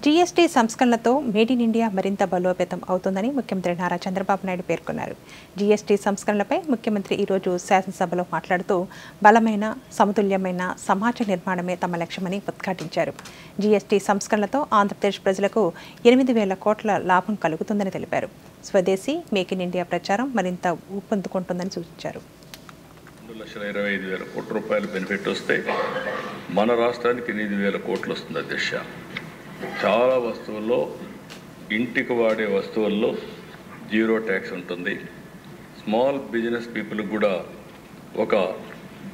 GST సంస్కరణలతో made in India మరింత బలోపేతం అవుతుందని ముఖ్యమంత్రి నారా చంద్రబాబు నాయుడు పేర్కొన్నారు. జీఎస్టీ సంస్కరణలపై ముఖ్యమంత్రి ఈరోజు శాసనసభలో మాట్లాడుతూ బలమైన, సమతుల్యమైన సమాజ నిర్మాణమే తమ లక్ష్యమని ఉద్ఘాటించారు. జీఎస్టీ సంస్కరణలతో ఆంధ్రప్రదేశ్ ప్రజలకు 8,000 కోట్ల లాభం కలుగుతుందని తెలిపారు. స్వదేశీ మేక్ ఇన్ ఇండియా ప్రచారం మరింత ఊపందుకుంటుందని సూచించారు. 2,25,000 కోట్ల రూపాయలు బెనిఫిట్ వస్తే మన రాష్ట్రానికి 8,000 కోట్లు వస్తుంది అధ్యక్ష. చాలా వస్తువుల్లో, ఇంటికి వాడే వస్తువుల్లో జీరో ట్యాక్స్ ఉంటుంది. స్మాల్ బిజినెస్ పీపుల్కి కూడా ఒక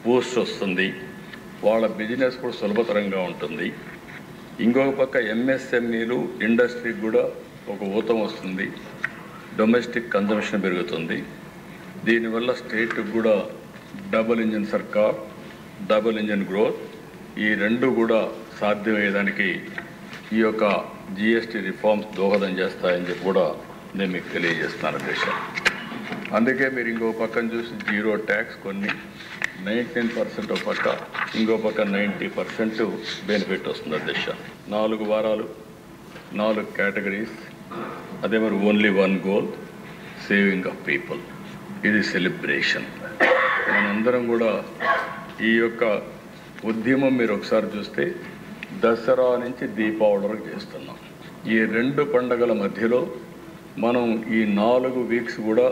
బూస్ట్ వస్తుంది. వాళ్ళ బిజినెస్ కూడా సులభతరంగా ఉంటుంది. ఇంకొక పక్క ఎంఎస్ఎంఈలు ఇండస్ట్రీకి కూడా ఒక ఊతం వస్తుంది. డొమెస్టిక్ కన్జంప్షన్ పెరుగుతుంది. దీనివల్ల స్టేట్కి కూడా డబుల్ ఇంజిన్ సర్కార్, డబుల్ ఇంజిన్ గ్రోత్, ఈ రెండు కూడా సాధ్యమయ్యేదానికి ఈ యొక్క జిఎస్టీ రిఫార్మ్స్ దోహదం చేస్తాయని చెప్పి కూడా నేను మీకు తెలియజేస్తున్నాను అధ్యక్ష. అందుకే మీరు ఇంకో పక్కన చూసి జీరో ట్యాక్స్ కొన్ని 19% ఒక పక్క, ఇంకో పక్క 90% బెనిఫిట్ వస్తుంది అధ్యక్ష. 4 వారాలు, 4 కేటగిరీస్, అదే మరి only one goal, saving of people. ఇది సెలబ్రేషన్. మనందరం కూడా ఈ యొక్క ఉద్యమం మీరు ఒకసారి చూస్తే దసరా నుంచి దీపావళి వరకు చేస్తున్నాం. ఈ 2 పండుగల మధ్యలో మనం ఈ 4 వీక్స్ కూడా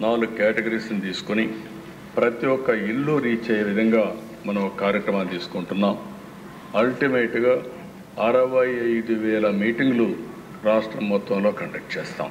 4 కేటగిరీస్ని తీసుకొని ప్రతి ఒక్క ఇల్లు రీచ్ అయ్యే విధంగా మనం ఒక కార్యక్రమాన్ని తీసుకుంటున్నాం. అల్టిమేట్గా 65,000 మీటింగ్లు రాష్ట్రం మొత్తంలో కండక్ట్ చేస్తాం.